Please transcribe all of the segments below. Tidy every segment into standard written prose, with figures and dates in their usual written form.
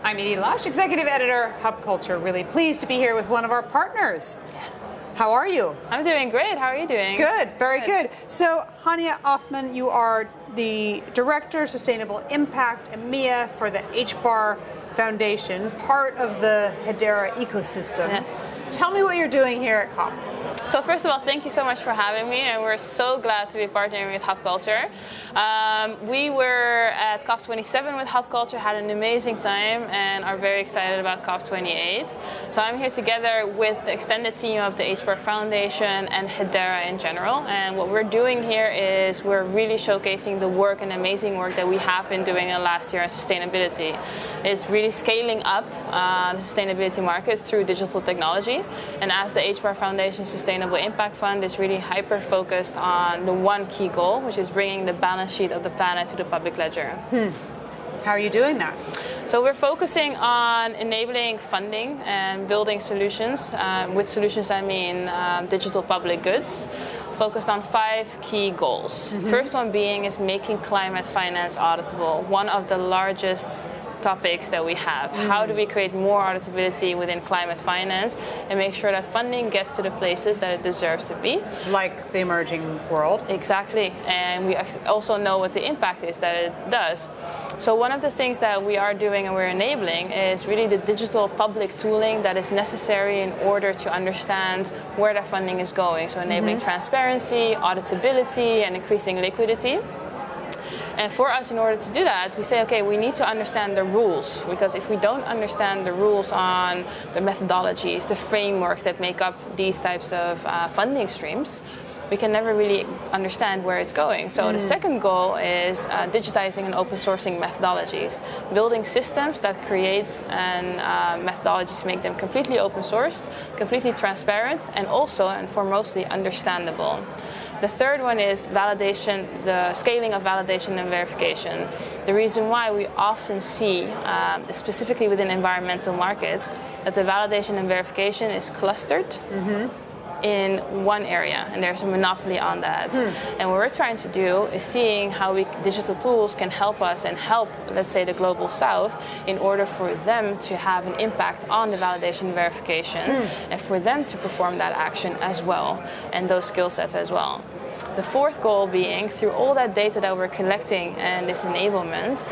I'm Edie, Executive Editor, Hub Culture. Really pleased to be here with one of our partners. How are you? I'm doing great. How are you doing? Good, very good. So, Hania Othman, you are the Director, Sustainable Impact EMEA for the Hbar Foundation, part of the Hbar ecosystem. Yes. Tell me what you're doing here at COP. So first of all, thank you so much for having me, and we're so glad to be partnering with Hub Culture. We were at COP27 with Hub Culture, had an amazing time, and are very excited about COP28. So I'm here together with the extended team of the Hbar Foundation and Hbar in general, and what we're doing here is we're really showcasing the work and amazing work that we have been doing in the last year on sustainability. It's really scaling up the sustainability market through digital technology, and as the Hbar Foundation Sustainable Impact Fund is really hyper-focused on the one key goal, which is bringing the balance sheet of the planet to the public ledger. How are you doing that? So we're focusing on enabling funding and building solutions. With solutions, I mean digital public goods, focused on 5 key goals. First one being is making climate finance auditable, one of the largest topics that we have. How do we create more auditability within climate finance and make sure that funding gets to the places that it deserves to be? Like the emerging world. Exactly, and we also know what the impact is that it does. So one of the things that we are doing and we're enabling is really the digital public tooling that is necessary in order to understand where that funding is going. So enabling transparency, auditability, and increasing liquidity. And for us, in order to do that, we say, okay, we need to understand the rules, because if we don't understand the rules on the methodologies, the frameworks that make up these types of funding streams, we can never really understand where it's going. So the second goal is digitizing and open sourcing methodologies, building systems that create and methodologies, make them completely open sourced, completely transparent, and also, and foremostly, understandable. The third one is validation, the scaling of validation and verification. The reason why we often see, specifically within environmental markets, that the validation and verification is clustered in one area, and there's a monopoly on that. And what we're trying to do is seeing how digital tools can help us and help, let's say, the global south in order for them to have an impact on the validation and verification and for them to perform that action as well, and those skill sets as well. The fourth goal being, through all that data that we're collecting and this enablement,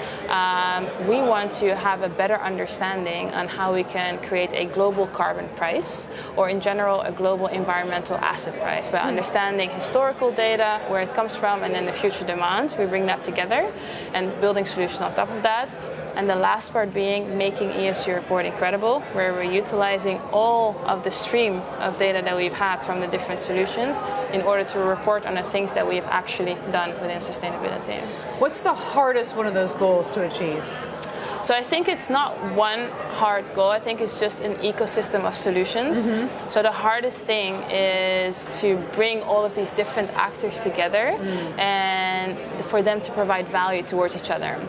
we want to have a better understanding on how we can create a global carbon price, or in general, a global environmental asset price. By understanding historical data, where it comes from, and then the future demand, we bring that together and building solutions on top of that. And the last part being making ESG reporting credible, where we're utilizing all of the stream of data that we've had from the different solutions in order to report on the things that we've actually done within sustainability. What's the hardest one of those goals to achieve? So I think it's not one hard goal. I think it's just an ecosystem of solutions. So the hardest thing is to bring all of these different actors together and for them to provide value towards each other.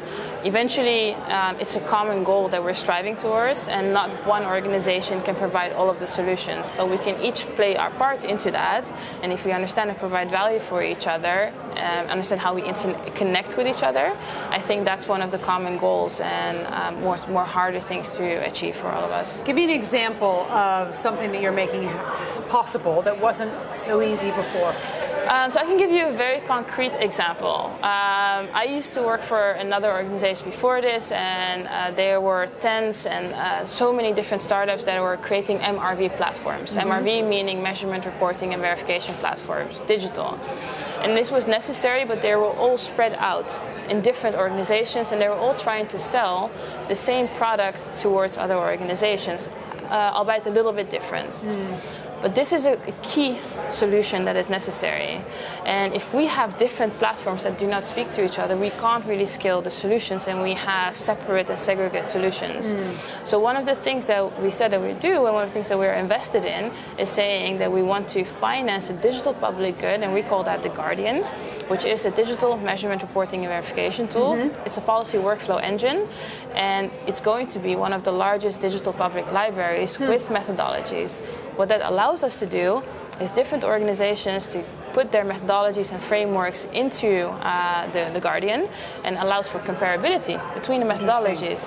Eventually, it's a common goal that we're striving towards, and not one organization can provide all of the solutions, but we can each play our part into that. And if we understand and provide value for each other, understand how we connect with each other, I think that's one of the common goals and more harder things to achieve for all of us. Give me an example of something that you're making possible that wasn't so easy before. So I can give you a very concrete example. I used to work for another organization before this, and there were tens and so many different startups that were creating MRV platforms. MRV meaning measurement, reporting, and verification platforms, digital. And this was necessary, but they were all spread out in different organizations, and they were all trying to sell the same product towards other organizations, albeit a little bit different. But this is a key solution that is necessary. And if we have different platforms that do not speak to each other, we can't really scale the solutions, and we have separate and segregate solutions. So one of the things that we said that we do, and one of the things that we're invested in, is saying that we want to finance a digital public good, and we call that the Guardian, which is a digital measurement, reporting, and verification tool. It's a policy workflow engine, and it's going to be one of the largest digital public libraries with methodologies. What that allows us to do is different organizations to put their methodologies and frameworks into the Guardian, and allows for comparability between the methodologies.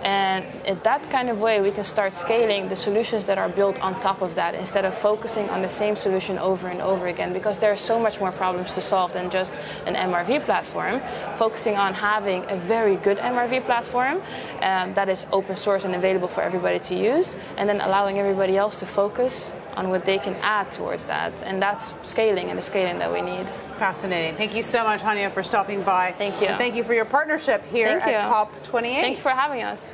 And in that kind of way, we can start scaling the solutions that are built on top of that, instead of focusing on the same solution over and over again, because there are so much more problems to solve than just an MRV platform. Focusing on having a very good MRV platform that is open source and available for everybody to use, and then allowing everybody else to focus on what they can add towards that. And that's scaling, and the scaling that we need. Fascinating. Thank you so much, Hania, for stopping by. Thank you. And thank you for your partnership here at COP28. Thank you for having us.